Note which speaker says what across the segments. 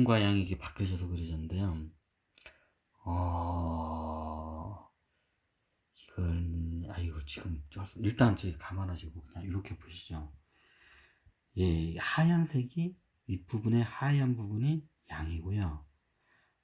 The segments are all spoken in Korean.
Speaker 1: 음과 양이 이렇게 바뀌어져서 그러셨는데요. 어, 이거 지금, 일단 저기 감안하시고, 그냥 이렇게 보시죠. 예, 하얀색이, 윗부분의 하얀 부분이 양이고요.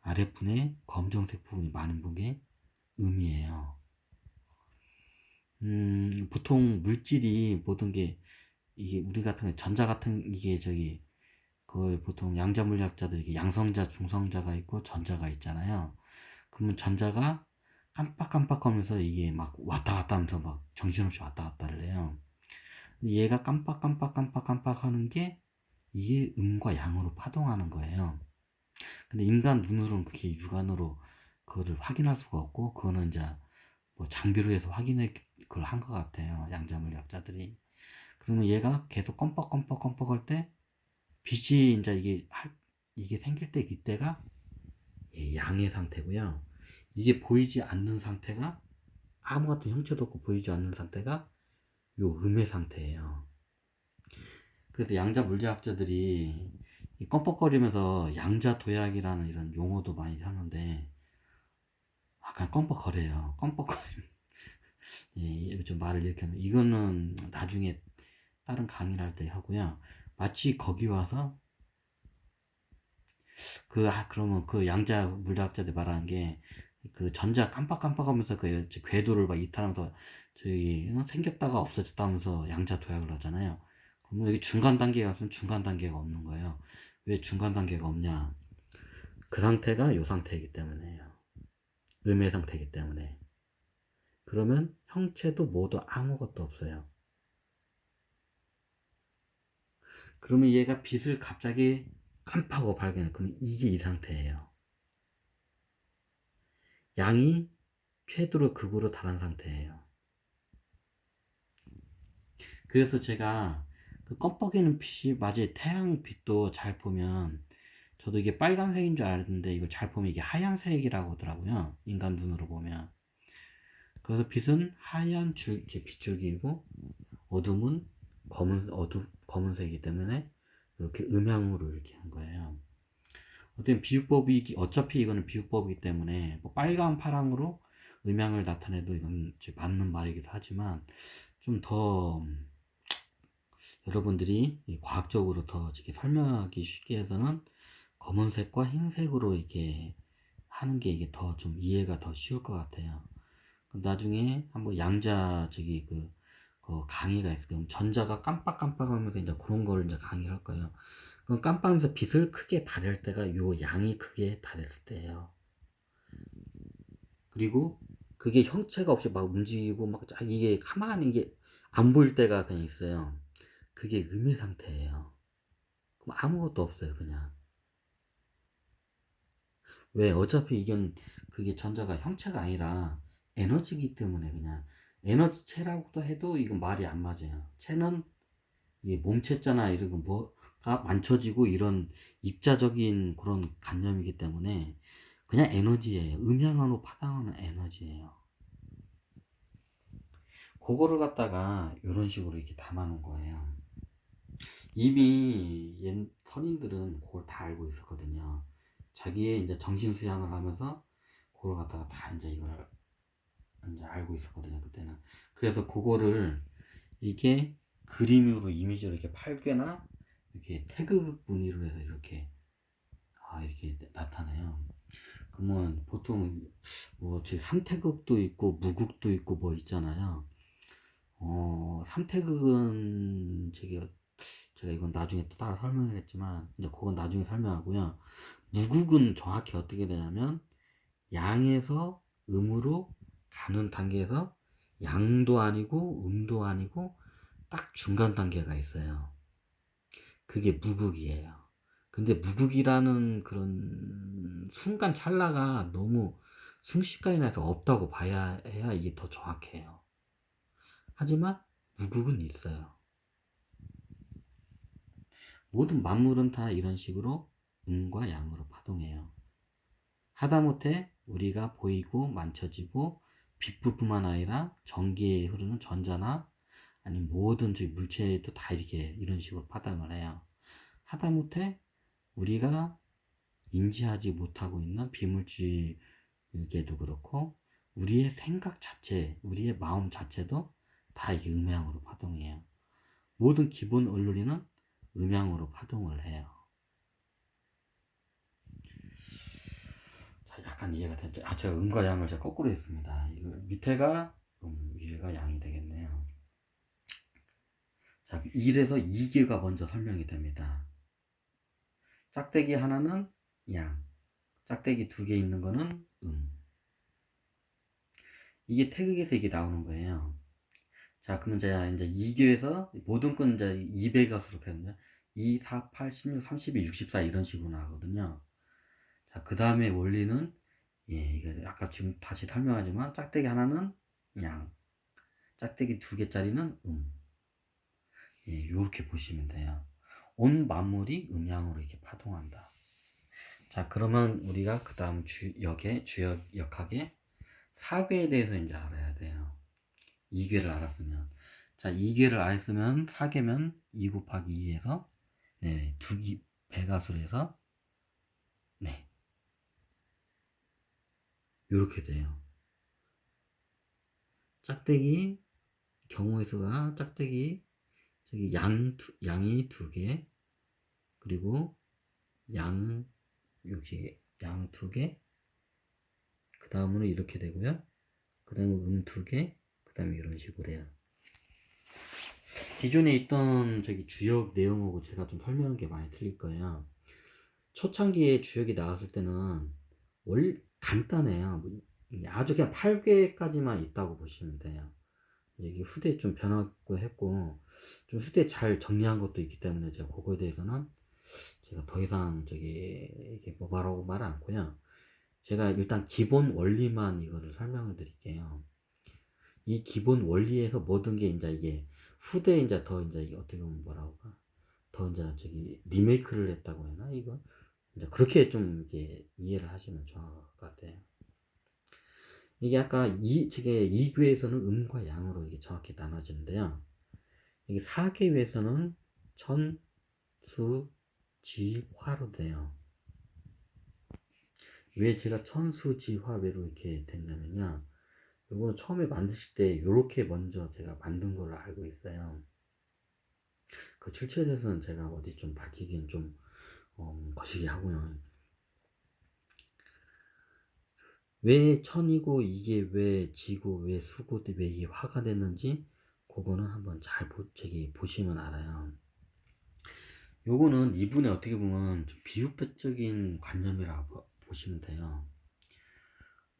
Speaker 1: 아랫부분에 검정색 부분이 많은 부분이 음이에요. 보통 물질이 모든 게, 이게 우리 같은 전자 같은, 이게 거의 보통 양자 물리학자들 이게 양성자, 중성자가 있고 전자가 있잖아요. 그러면 전자가 깜빡깜빡하면서 이게 막 왔다 갔다 하면서 막 정신없이 왔다 갔다를 해요. 얘가 깜빡깜빡 하는 게 이게 음과 양으로 파동하는 거예요. 근데 인간 눈으로는 그게 육안으로 그거를 확인할 수가 없고, 그거는 이제 뭐 장비로 해서 확인을 그걸 한 것 같아요. 양자 물리학자들이. 그러면 얘가 계속 껌뻑껌뻑 할 때 빛이 이제 이게 생길 때 이때가 양의 상태고요. 이게 보이지 않는 상태가 아무 같은 형체도 없고 보이지 않는 상태가 요 음의 상태예요. 그래서 양자 물리학자들이 이 껌뻑거리면서 양자 도약이라는 이런 용어도 많이 하는데 약간 껌뻑거려요. 껌뻑거림. 예, 좀 말을 이렇게 하면 이거는 나중에 다른 강의를 할 때 하고요. 마치 거기 와서 그러면 그 양자 물리학자들 말하는 게 그 전자 깜빡깜빡하면서 그 궤도를 막 이탈하면서 생겼다가 없어졌다 하면서 양자 도약을 하잖아요. 그러면 여기 중간 단계가 있으면 중간 단계가 없는 거예요. 왜 중간 단계가 없냐? 그 상태가 요 상태이기 때문에요. 음의 상태이기 때문에. 그러면 형체도 모두 아무것도 없어요. 그러면 얘가 빛을 갑자기 깜빡하고 발견해. 그럼 이게 이 상태예요. 양이 최대로 극으로 달한 상태예요. 그래서 제가 그 껌뻑이는 빛이 맞아요. 태양 빛도 잘 보면 저도 이게 빨간색인 줄 알았는데 이걸 잘 보면 이게 하얀색이라고 하더라고요. 인간 눈으로 보면. 그래서 빛은 하얀 빗줄기이고 어둠은 검은색이기 때문에 이렇게 음양으로 이렇게 한 거예요. 어차피 이거는 비유법이기 때문에 뭐 빨강, 파랑으로 음양을 나타내도 이건 맞는 말이기도 하지만 좀 더 여러분들이 과학적으로 더 이렇게 설명하기 쉽게 해서는 검은색과 흰색으로 이렇게 하는 게 이게 더 좀 이해가 더 쉬울 것 같아요. 나중에 한번 양자 그 강의가 있어요. 그럼 전자가 깜빡깜빡하면서 이제 그런 걸 이제 강의를 할 거예요. 그럼 깜빡하면서 빛을 크게 발할 때가 요 양이 크게 달했을 때예요. 그리고 그게 형체가 없이 막 움직이고 막 이게 가만히 이게 안 보일 때가 그냥 있어요. 그게 음의 상태예요. 그럼 아무것도 없어요, 그냥. 왜? 어차피 이건 그게 전자가 형체가 아니라 에너지이기 때문에 그냥 에너지체라고도 해도 이건 말이 안 맞아요. 체는 이게 몸체잖아 이런 거 뭐가 만쳐지고 이런 입자적인 그런 관념이기 때문에 그냥 에너지예요. 음양으로 파당하는 에너지예요. 그거를 갖다가 이런 식으로 이렇게 담아 놓은 거예요. 이미 선인들은 그걸 다 알고 있었거든요. 자기의 이제 정신 수양을 하면서 그걸 갖다가 다 이제 이걸 이제 알고 있었거든요, 그때는. 그래서 그거를 이게 그림으로 이미지로 이렇게 8개나 이렇게 태극 무늬로 해서 이렇게 나타내요. 그러면 보통 뭐 삼태극도 있고 무극도 있고 뭐 있잖아요. 삼태극은 제가 이건 나중에 또 따라 설명하겠지만 이제 그건 나중에 설명하고요. 무극은 정확히 어떻게 되냐면 양에서 음으로 가는 단계에서 양도 아니고 음도 아니고 딱 중간 단계가 있어요. 그게 무극이에요. 근데 무극이라는 그런 순간 찰나가 너무 순식간에 나서 없다고 봐야 해야 이게 더 정확해요. 하지만 무극은 있어요. 모든 만물은 다 이런 식으로 음과 양으로 파동해요. 하다못해 우리가 보이고 만져지고 빛뿐만 아니라 전기에 흐르는 전자나 아니면 모든 물체도 다 이런 식으로 파동을 해요. 하다못해 우리가 인지하지 못하고 있는 비물질에도 그렇고 우리의 생각 자체, 우리의 마음 자체도 다 이게 음양으로 파동해요. 모든 기본 원리는 음양으로 파동을 해요. 자, 약간 이해가 됐죠? 아, 제가 음과 양을 제가 거꾸로 했습니다. 이거 밑에가 위에가 양이 되겠네요. 자, 1에서 2개가 먼저 설명이 됩니다. 짝대기 하나는 양, 짝대기 2개 있는 거는 이게 태극에서 이게 나오는 거예요. 자, 그러면 제가 이제 2교에서 모든 건 이제 200값으로 했는데 2, 4, 8, 16, 32, 64 이런 식으로 나오거든요. 자, 그 다음에 원리는 이게 아까 지금 다시 설명하지만 짝대기 하나는 양, 짝대기 2개짜리는 이렇게 보시면 돼요. 온 만물이 음양으로 이렇게 파동한다. 자, 그러면 우리가 그 다음 주역학의 사괴에 대해서 이제 알아야 돼요. 2괴를 알았으면. 자, 2괴를 알았으면 사괴면 2 곱하기 2에서 네, 배가수로 해서 네, 요렇게 돼요. 짝대기 경우의 수가 짝대기 저기 양이 2개 그리고 여기 양 2개 그 다음으로 이렇게 되고요. 그 다음에 2개 그 다음에 이런 식으로 해요. 기존에 있던 저기 주역 내용하고 제가 좀 설명한 게 많이 틀릴 거예요. 초창기에 주역이 나왔을 때는 간단해요. 아주 그냥 8개까지만 있다고 보시면 돼요. 이게 후대에 좀 변하고 했고, 좀 후대에 잘 정리한 것도 있기 때문에 제가 그거에 대해서는 제가 더 이상 이게 뭐 말하고 말 않고요. 제가 일단 기본 원리만 이거를 설명을 드릴게요. 이 기본 원리에서 모든 게 이제 이게 후대에 이제 더 이제 이게 어떻게 보면 뭐라고 할까? 더 이제 저기 리메이크를 했다고 해나 이거? 이제 그렇게 좀 이게 이해를 하시면 좋을 것 같아요. 이게 아까 저게 2교에서는 음과 양으로 이게 정확히 나눠지는데요. 이게 4계에서는 천, 수, 지, 화로 돼요. 왜 제가 천수, 지, 화로 이렇게 됐냐면요. 이거는 처음에 만드실 때 이렇게 먼저 제가 만든 걸로 알고 있어요. 그 출처에 대해서는 제가 어디 좀 밝히기는 좀 거시기 하고요. 왜 천이고 이게 왜 지고 왜 수고 왜 이게 화가 됐는지 그거는 한번 잘 보시면 알아요. 요거는 이분의 어떻게 보면 좀 비유법적인 관념이라고 보시면 돼요.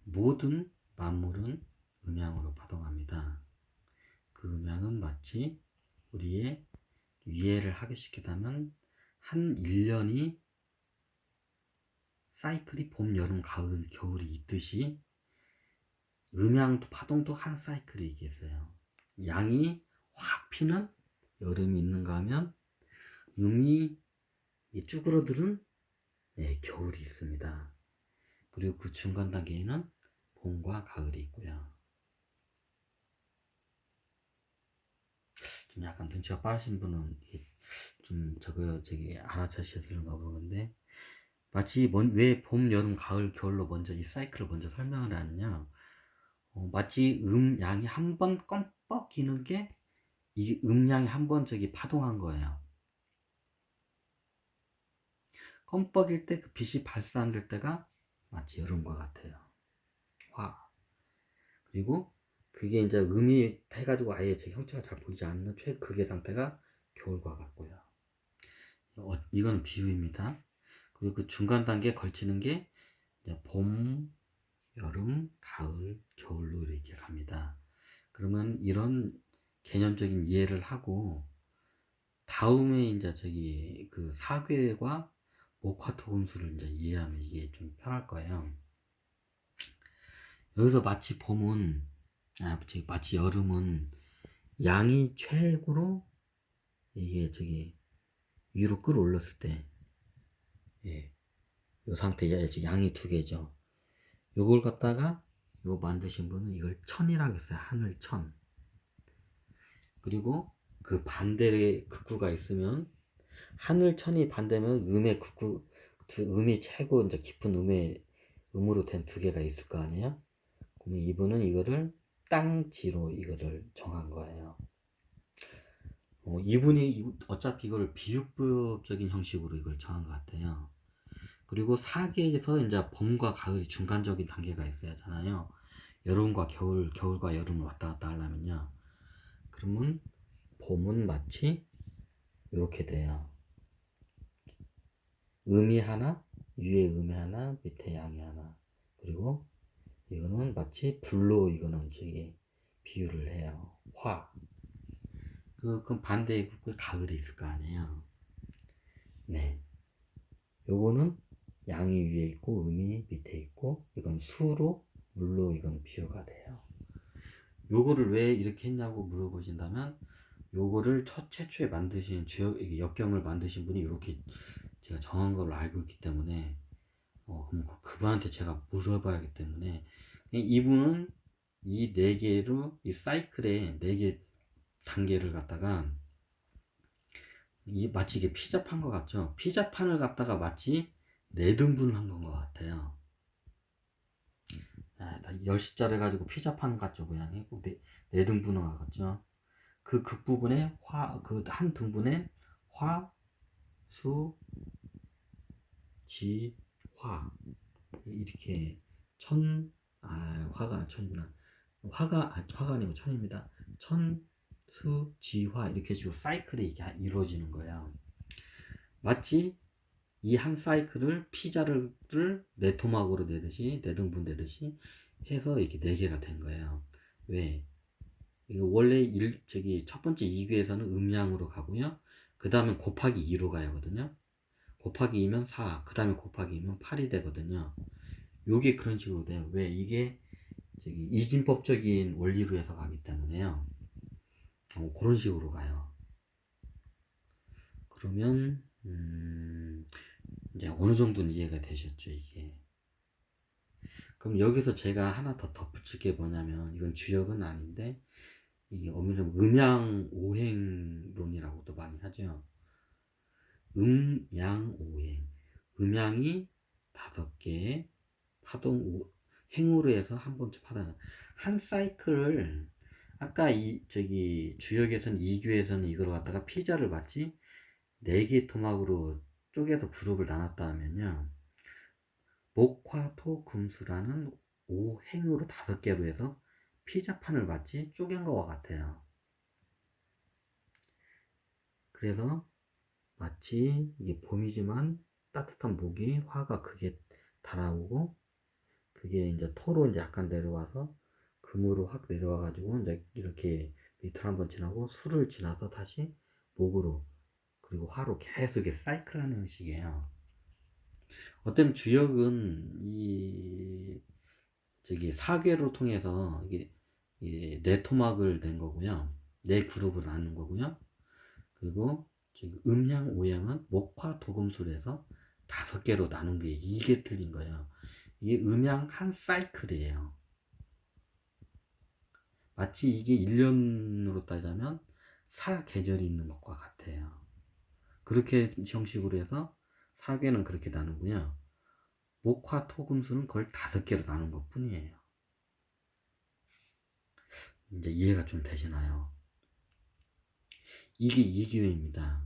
Speaker 1: 모든 만물은 음양으로 파동합니다. 그 음양은 마치 우리의 이해를 하기 시키다면 한 1년이 사이클이 봄, 여름, 가을, 겨울이 있듯이 음양도 파동도 한 사이클이 있겠어요. 양이 확 피는 여름이 있는가 하면 음이 쭈그러드는 겨울이 있습니다. 그리고 그 중간 단계에는 봄과 가을이 있고요. 좀 약간 눈치가 빠르신 분은 좀 저기 알아차시는가 보는데 마치 왜 봄, 여름, 가을, 겨울로 먼저 이 사이클을 먼저 설명을 하느냐 마치 양이 한 번 껌뻑이는 게 이 음양이 한 번 저기 파동한 거예요. 껌뻑일 때 그 빛이 발산될 때가 마치 여름과 같아요. 그리고 그게 이제 음이 해가지고 아예 제 형체가 잘 보이지 않는 최극의 상태가 겨울과 같고요. 이건 비유입니다. 그리고 그 중간 단계에 걸치는 게 봄, 여름, 가을, 겨울로 이렇게 갑니다. 그러면 이런 개념적인 이해를 하고 다음에 이제 저기 그 사괴과 목화토금수를 이제 이해하면 이게 좀 편할 거예요. 여기서 마치 여름은 양이 최고로 이게 저기 위로 끌어올렸을 때, 요 상태에 양이 2개죠. 요걸 갖다가 요 만드신 분은 이걸 천이라고 했어요. 하늘천. 그리고 그 반대의 극구가 있으면 하늘천이 반대면 음의 극구 음이 최고 이제 깊은 음으로 된 두 개가 있을 거 아니에요? 그러면 이분은 이거를 땅지로 이거를 정한 거예요. 이분이 어차피 이걸 비유법적인 형식으로 이걸 정한 것 같아요. 그리고 사계에서 이제 봄과 가을이 중간적인 단계가 있어야 하잖아요. 여름과 겨울과 여름을 왔다 갔다 하려면요. 그러면 봄은 마치 이렇게 돼요. 음이 하나, 위에 음이 하나, 밑에 양이 하나. 그리고 이거는 마치 불로 이거는 저기 비유를 해요. 화. 그럼 반대에 그 가을이 있을 거 아니에요. 네. 요거는 양이 위에 있고 음이 밑에 있고 이건 수로 물로 이건 비유가 돼요. 요거를 왜 이렇게 했냐고 물어보신다면 요거를 최초에 만드신 역경을 만드신 분이 이렇게 제가 정한 걸로 알고 있기 때문에 그럼 그분한테 제가 물어봐야기 때문에 이분은 이 네 개로 이 사이클의 네 개 단계를 갖다가 마치 이게 피자판 것 같죠? 피자판을 갖다가 마치 네 등분을 한 건 것 같아요. 열십자를 가지고 피자판 같죠, 모양이. 네 등분을 하겠죠. 그 극부분에 그 한 등분에 화, 수, 지, 화. 이렇게 화가 천구나. 화가 아니고 천입니다. 천, 수, 지, 화. 이렇게 해서 사이클이 이게 이루어지는 거예요. 마치 이 한 사이클을 피자를 네 토막으로 내듯이, 네 등분 내듯이 해서 이렇게 네 개가 된 거예요. 왜? 이거 원래 첫 번째 2규에서는 음양으로 가고요. 그 다음에 곱하기 2로 가야 하거든요. 곱하기 2면 4, 그 다음에 곱하기 2면 8이 되거든요. 요게 그런 식으로 돼요. 왜? 이게 이진법적인 원리로 해서 가기 때문에요. 그런 식으로 가요. 그러면, 이제 어느 정도는 이해가 되셨죠, 이게. 그럼 여기서 제가 하나 더 덧붙일 게 뭐냐면, 이건 주역은 아닌데, 이게 엄밀히 음양오행론이라고도 많이 하죠. 음양오행. 음양이 5개, 행으로 해서 한 번째 파동. 한 사이클을, 아까 주역에서는 2규에서는 이걸 갖다가 피자를 마치 4개 토막으로 쪼개서 그룹을 나눴다 하면요. 목화토금수라는 5행으로 5개로 해서 피자판을 마치 쪼갠 것과 같아요. 그래서 마치 이게 봄이지만 따뜻한 목이 화가 크게 달아오고 그게 이제 토로 이제 약간 내려와서 금으로 확 내려와 가지고 이제 이렇게 밑으로 한번 지나고 수를 지나서 다시 목으로 그리고 화로 계속 이게 사이클 하는 형식이에요. 어떤 주역은 사괴로 통해서 네 토막을 낸 거고요. 네 그룹을 나눈 거고요. 그리고 지금 음양, 오양은 목화, 도금수로 해서 5개로 나눈 게 이게 틀린 거예요. 이게 음양 한 사이클이에요. 마치 이게 1년으로 따자면 4계절이 있는 것과 같아요. 그렇게 형식으로 해서 사계는 그렇게 나누고요. 목화, 토금수는 그걸 5개로 나눈 것 뿐이에요. 이제 이해가 좀 되시나요? 이게 2기회입니다.